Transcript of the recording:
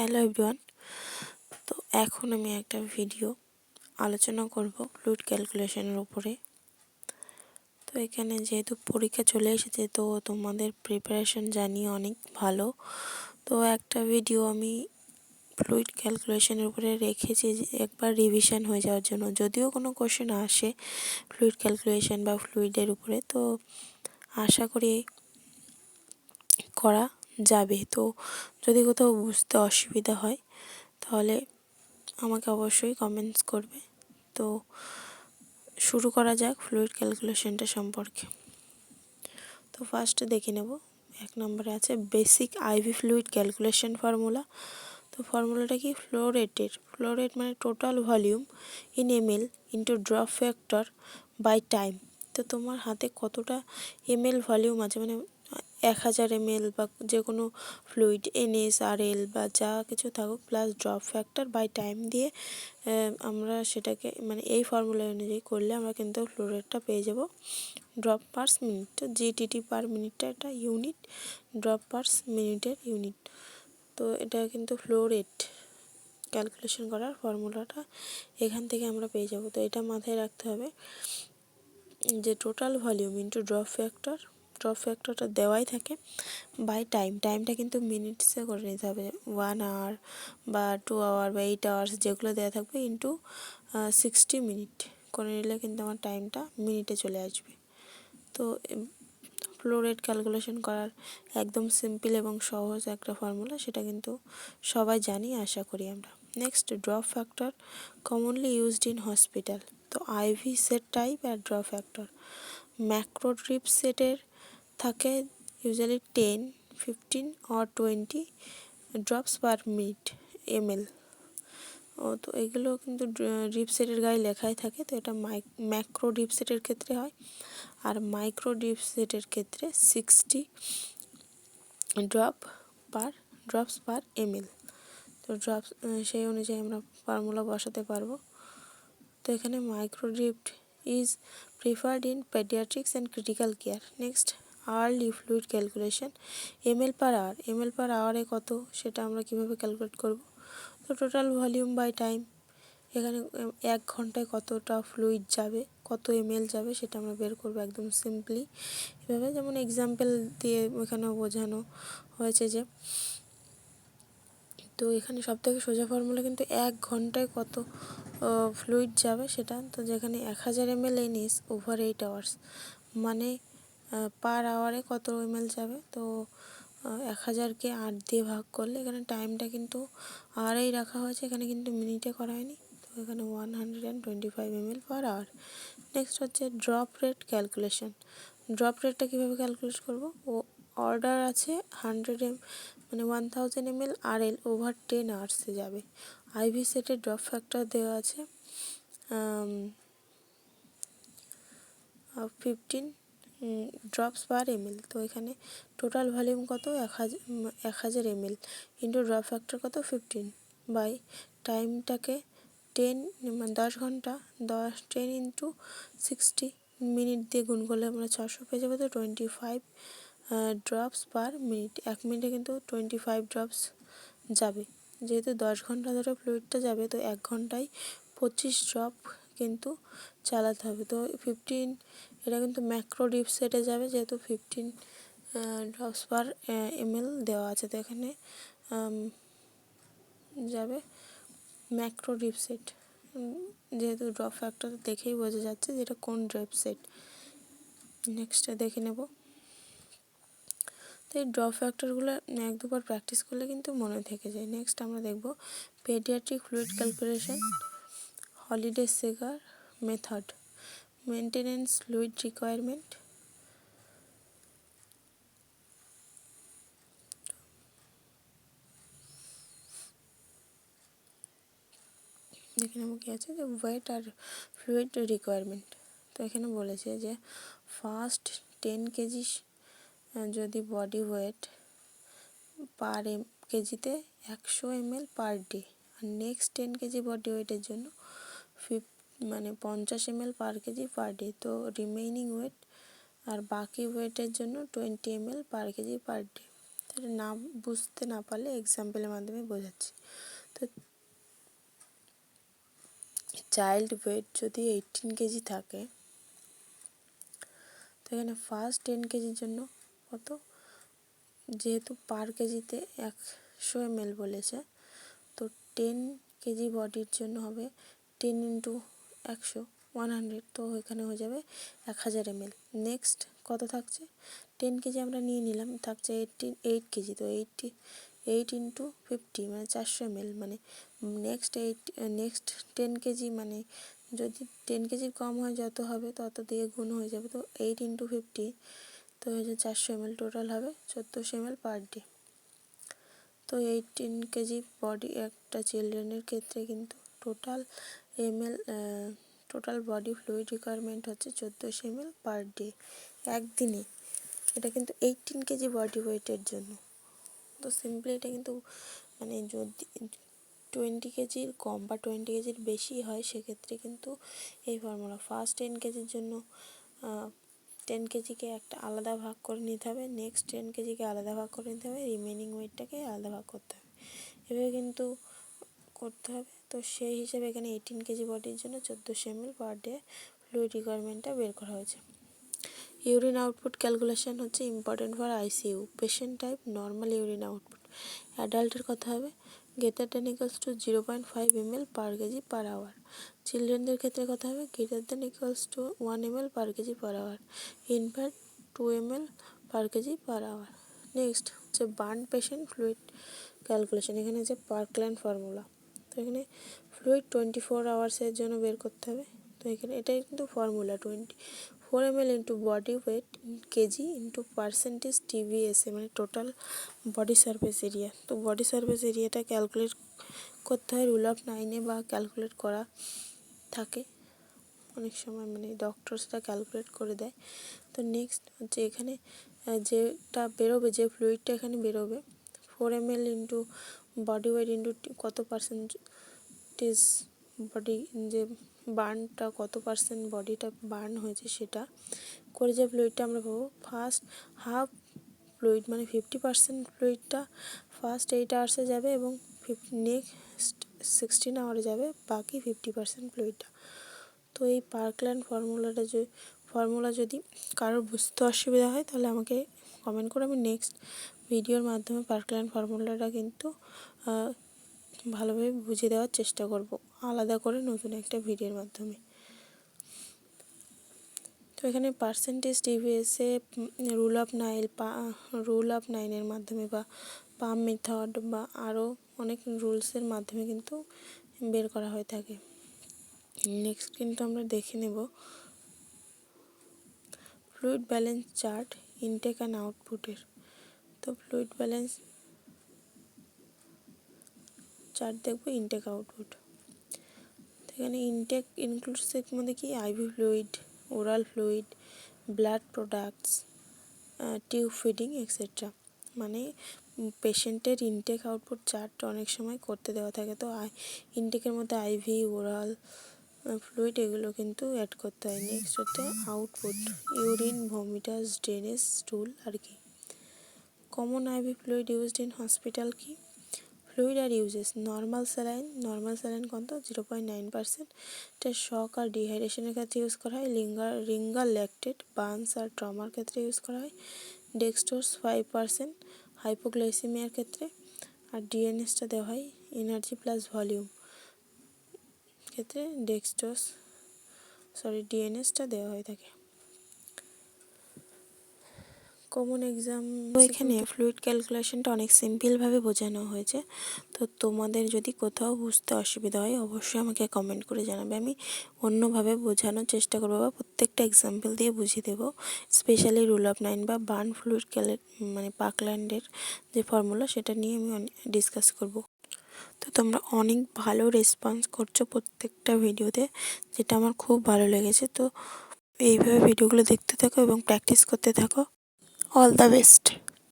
Hello everyone. তো এখন আমি একটা ভিডিও আলোচনা করব ফ্লুইড ক্যালকুলেশনের উপরে। তো এখানে যেহেতু পরীক্ষা চলে এসেছে, তো তোমাদের প্রিপারেশন জানি অনেক ভালো। তো একটা ভিডিও আমি ফ্লুইড ক্যালকুলেশনের উপরে রেখেছি যে একবার রিভিশন হয়ে যাওয়ার জন্য, যদিও কোনো কোশ্চেন আসে ফ্লুইড ক্যালকুলেশন বা ফ্লুইডের উপরে, তো আশা করি করা যাবে। তো যদি কোথাও বুঝতে অসুবিধা হয় তাহলে আমাকে অবশ্যই কমেন্টস করবে। তো শুরু করা যাক ফ্লুইড ক্যালকুলেশনটা সম্পর্কে। তো ফার্স্টে দেখে নেব, 1 নম্বরে আছে basic IV fluid calculation formula. তো ফর্মুলাটা কি, ফ্লো রেট মানে total volume in ml into drop factor by time. তো তোমার হাতে কতটা এমএল ভলিউম আছে, মানে 1000 ml বা যে কোনো ফ্লুইড NS RL বা যা কিছু থাকুক, plus drop factor by time দিয়ে আমরা সেটাকে মানে এই ফর্মুলা অনুযায়ী করলে আমরা কিন্তু ফ্লো রেটটা পেয়ে যাব ড্রপ পার্স মিনিট। জিটিটি পার মিনিটটা এটা ইউনিট, ড্রপ পার্স মিনিটের ইউনিট। তো এটা কিন্তু ফ্লো রেট ক্যালকুলেশন করার ফর্মুলাটা এখান থেকে আমরা পেয়ে যাব। তো এটা মাথায় রাখতে হবে যে টোটাল ভলিউম ইন্টু ড্রপ ফ্যাক্টরটা দেওয়াই থাকে বাই টাইমটা কিন্তু মিনিটসে করে নিতে হবে। 1 আওয়ার বা 2 আওয়ার বা 8 আওয়ার্স যেগুলো দেওয়া থাকবে ইন্টু 60 মিনিট করে নিলে কিন্তু আমার টাইমটা মিনিটে চলে আসবে। তো ফ্লো রেট ক্যালকুলেশন করার একদম সিম্পল এবং সহজ একটা ফর্মুলা, সেটা কিন্তু সবাই জানি আশা করি আমরা। Next, drop factor commonly used in hospital. তো আইভি সেট টাইপ আর ড্রপ ফ্যাক্টর। ম্যাক্রো ড্রিপ সেটের থাকে usually 10, 15 or 20 drops per minute ml। তো এগুলো কিন্তু ড্রিপ সেটের গায়ে লেখাই থাকে। তো এটা ম্যাক্রো ড্রিপ সেটের ক্ষেত্রে হয়, আর মাইক্রো ড্রিপ সেটের ক্ষেত্রে 60 ড্রপস পার ml। তো ড্রপস সেই অনুযায়ী আমরা ফর্মুলা বসাতে পারবো। তো এখানে micro drip is preferred in paediatrics and critical care. Next, hourly fluid calculation ml পার আওয়ারে কত, সেটা আমরা কিভাবে ক্যালকুলেট করব। তো টোটাল ভলিউম বাই টাইম, এখানে 1 ঘন্টায় কতটা ফ্লুইড যাবে, কত ml যাবে, সেটা আমরা বের করব একদম সিম্পলি এভাবে। যেমন এক্সাম্পল দিয়ে এখানেও বোঝানো হয়েছে যে, তো এখানে সবথেকে সোজা ফর্মুলা কিন্তু 1 ঘন্টায় কত ফ্লুইড যাবে সেটা। তো যেখানে 1000 ml NS ওভার 8 আওয়ার্স, মানে পার আওয়ারে কত ml যাবে। তো 1000কে 8 দিয়ে ভাগ করলে এখানে টাইমটা কিন্তু আওয়ারেই রাখা হয়েছে, এখানে কিন্তু মিনিটে করা হয়নি। তো এখানে 125 ml পার আওয়ার। নেক্সট হচ্ছে ড্রপ রেট ক্যালকুলেশন। ড্রপ রেটটা কীভাবে ক্যালকুলেট করব, অর্ডার আছে 100 মানে 1000 ml RL ওভার 10 আওয়ার্সে যাবে। আইভি সেটের ড্রপ ফ্যাক্টর দেওয়া আছে 15 ড্রপস পার ml। তো এখানে টোটাল ভলিউম কত, 1000 ml ইন্টু ড্রপ ফ্যাক্টর কত 15 বাই টাইমটাকে 10 মানে 10 ঘন্টা 10 ইন্টু 60 মিনিট দিয়ে গুণ করলে আমরা 600 পেয়ে যাবো। তো 25 ড্রপস পার মিনিট, 1 মিনিটে কিন্তু 25 ড্রপস যাবে। যেহেতু 10 ঘন্টা ধরে ফ্লুইডটা যাবে, তো 1 ঘন্টায় 25 ড্রপ কিন্তু চালাতে হবে। তো 15 এটা কিন্তু ম্যাক্রো ডিপ সেটে যাবে, যেহেতু 15 ড্রপস পার ml দেওয়া আছে। তো এখানে যাবে ম্যাক্রো ডিপ সেট, যেহেতু ড্রপ ফ্যাক্টর দেখেই বোঝা যাচ্ছে যেটা কোন ড্রপ সেট। নেক্সটে দেখে নেব। তো এই ড্রপ ফ্যাক্টরগুলো 1-2বার প্র্যাকটিস করলে কিন্তু মনে থেকে যায়। নেক্সট আমরা দেখব paediatric fluid calculation Holliday Segar method, maintenance fluid requirement. দেখে নেব কী আছে, যে ওয়েট আর ফ্লুইড রিকোয়ারমেন্ট। তো এখানে বলেছে যে ফার্স্ট 10 কেজি যদি বডি ওয়েট পার কেজিতে 100 ml পার ডে, আর নেক্সট 10 কেজি বডি ওয়েটের জন্য 50 ml per KG per day. তো রিমেইনিং ওয়েট আর বাকি ওয়েটের জন্য 20 ml per KG per day. তো তো না বুঝতে না পারলে এক্সাম্পলের মাধ্যমে বোঝাচ্ছি। তো চাইল্ড ওয়েট যদি 18 কেজি থাকে, তো এখানে ফার্স্ট 10 কেজির জন্য কত, যেহেতু পার কেজিতে 100 ml বলেছে, তো 10 কেজি বডির জন্য হবে 10 ইন্টু 100 100, তো এখানে হয়ে যাবে 1000 ml। নেক্সট কত থাকছে, 10 কেজি আমরা নিয়ে নিলাম, থাকছে 8 কেজি, তো 8 ইন্টু 50 মানে 400 ml, মানে নেক্সট 10 কেজি, মানে যদি 10 কেজির কম হয় যত হবে তত দিয়ে গুণ হয়ে যাবে, তো 8 ইন্টু 50 তো হয়ে যাবে 400 ml, টোটাল হবে 1400 ml পার ডে। তো 18 কেজি বডি একটা চিলড্রেনের ক্ষেত্রে কিন্তু টোটাল বডি ফ্লুইড রিকোয়ারমেন্ট হচ্ছে 1400 ml পার ডে একদিনে। এটা কিন্তু 18 কেজি বডি ওয়েটের জন্য। তো সিম্পলি এটা কিন্তু মানে যদি 20 কেজির কম বা 20 কেজির বেশি হয় সেক্ষেত্রে কিন্তু এই ফর্মুলা, ফার্স্ট 10 কেজির জন্য 10 কেজিকে একটা আলাদা ভাগ করে নিতে হবে, নেক্সট 10 কেজিকে আলাদা ভাগ করে নিতে হবে, রিমেনিং ওয়েটটাকে আলাদা ভাগ করতে হবে, এভাবে কিন্তু করতে হবে। তো সেই হিসাবে এখানে 18 কেজি বডির জন্য 1400 ml পার ডে ফ্লুইড রিকোয়ারমেন্টটা বের করা হয়েছে। ইউরিন আউটপুট ক্যালকুলেশন হচ্ছে important for ICU. Patient type normal urine output. অ্যাডাল্টের কথা হবে greater than equals to 0.5 ml per KG per hour. চিলড্রেনদের ক্ষেত্রে কথা হবে greater than equals to 1 ml per KG per hour. Infant 2 ml per KG per hour. Next হচ্ছে burn patient fluid calculation. এখানে হচ্ছে পার্কল্যান্ড ফর্মুলা। তো এখানে fluid 24 আওয়ার্সের জন্য বের করতে হবে। তো এখানে এটাই কিন্তু formula, 24 ml into body weight KG into percentage TBSA, মানে টোটাল বডি সারফেস এরিয়া। তো বডি সারফেস এরিয়াটা ক্যালকুলেট করতে হয় রুল অফ 9-এ বা ক্যালকুলেট করা থাকে অনেক সময়, মানে ডক্টরসরা ক্যালকুলেট করে দেয়। তো নেক্সট হচ্ছে এখানে যেটা বেরোবে, যে ফ্লুইডটা এখানে বেরোবে 4 ml into body weight into কত পার্সেন্টেজ বডি, যে বার্নটা কত পার্সেন্ট বডিটা বার্ন হয়েছে সেটা করে, যে ফ্লুইডটা আমরা পাবো ফার্স্ট হাফ ফ্লুইড মানে 50% ফ্লুইডটা ফার্স্ট 8 আওয়ার্সে যাবে এবং নেক্সট 16 আওয়ারে যাবে বাকি 50% ফ্লুইডটা। তো এই পার্কল্যান্ড ফর্মুলা যদি কারোর বুঝতে অসুবিধা হয় তাহলে আমাকে কমেন্ট করে, আমি নেক্সট ভিডিওর মাধ্যমে পার্কল্যান্ড ফর্মুলাটা কিন্তু ভালোভাবে বুঝিয়ে দেওয়ার চেষ্টা করব আলাদা করে নতুন একটা ভিডিওর মাধ্যমে। তো এখানে পার্সেন্টেজ TBSA রুল অফ 9-এর মাধ্যমে বা পাম মেথড বা আরও অনেক রুলসের মাধ্যমে কিন্তু বের করা হয়ে থাকে। নেক্সট কিন্তু আমরা দেখে নেব fluid balance chart intact and আউটপুটের। তো ফ্লুইড ব্যালেন্স চার্ট দেখবো ইনটেক আউটপুট। তো এখানে ইনটেক ইনক্লুডস এর মধ্যে কি IV fluid, oral fluid, blood products, tube feeding etcetera. মানে পেশেন্টের ইনটেক আউটপুট চার্ট অনেক সময় করতে দেওয়া থাকে। তো ইনটেকের মধ্যে আইভি, ওরাল ফ্লুইড এগুলো কিন্তু অ্যাড করতে হয়। নেক্সট হচ্ছে আউটপুট, ইউরিন, ভমিটাস, ড্রেনেজ, স্টুল আর কি। Common IV fluid used in hospital কি, ফ্লুইড আর ইউজেস নর্মাল স্যালাইন কত 0.9%, এটা শক আর ডিহাইড্রেশনের ক্ষেত্রে ইউজ করা হয়। রিঙ্গার ল্যাকটেট, বার্নস আর ট্রমার ক্ষেত্রে ইউজ করা হয়। ডেক্সটোজ 5% হাইপোগ্লাইসেমিয়ার ক্ষেত্রে। আর ডিএনএসটা দেওয়া হয় এনার্জি প্লাস ভলিউম ক্ষেত্রে ডিএনএসটা দেওয়া হয়ে থাকে। Common exam. তো এখানে ফ্লুইড ক্যালকুলেশনটা অনেক সিম্পলভাবে বোঝানো হয়েছে। তো তোমাদের যদি কোথাও বুঝতে অসুবিধা হয় অবশ্যই আমাকে কমেন্ট করে জানাবে, আমি অন্যভাবে বোঝানোর চেষ্টা করবো বা প্রত্যেকটা এক্সাম্পল দিয়ে বুঝিয়ে দেবো। স্পেশালি রুল অফ 9 বা বার্ন ফ্লুইড মানে পার্কল্যান্ডের যে ফর্মুলা সেটা নিয়ে আমি ডিসকাস করব। তো তোমরা অনেক ভালো রেসপন্স করছো প্রত্যেকটা ভিডিওতে, যেটা আমার খুব ভালো লেগেছে। তো এইভাবে ভিডিওগুলো দেখতে থাকো এবং প্র্যাকটিস করতে থাকো। All the best.